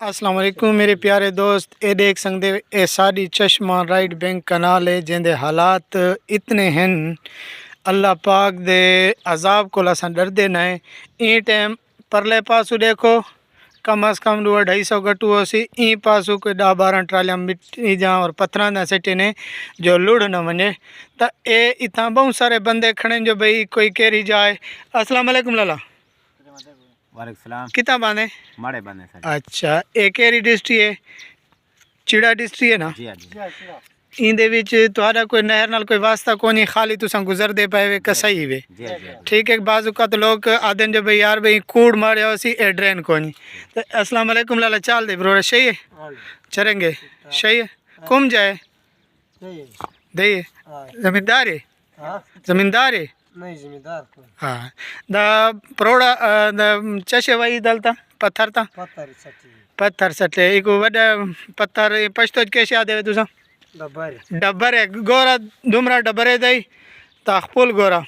अस्सलाम वालेकुम मेरे प्यारे दोस्त। ये देख सकते ये साड़ी चश्मा राइट बैंक कनाल है जिंदे हालात इतने हैं अल्लाह पाक दे अजाब को असां डरदे न है। ई टाइम परले पासू देखो कम अज़ कम 250 गटू होसी, ई पासू कोई 10-12 ट्रालियां मिट्टी जा और पत्थर ना सेटे ने जो लुढ़ न वने। तो ये इतना बहुत सारे बंदे खड़े जो भाई कोई केरी जाए। अस्सलाम वालेकुम लाला। वालेकुम सलाम। कितना बांधे? माड़े बने सर। अच्छा ये केरी डिस्ट्री है? चिड़ा डिस्ट्री है ना? जी हाँ जी। इंदे विच तुहारा कोई नहर नाल कोई वास्ता कोनी, खाली तुसां गुजरदे पे वे कसई वे। जी हाँ जी। ठीक है, बाजू का तो लोग आदन जो भाई यार भाई कूड़ मारे होसी ए ड्रेन कोनी। तो अस्सलाम वालेकुम लाला, चाल दे ब्रो सही है? चलेंगे सही है। कुम जाए दे जमींदार है? जमींदार है नहीं जिम्मेदार को हाँ। द परोड़ा द चशे वही दलता पत्थर ता पत्थर सटी पत्थर सटे एक वडा पत्थर पछतो कैसे याद है तुसा? डब्बर डब्बर है गोरा दुमरा डब्बर है दई ताखपुल गोरा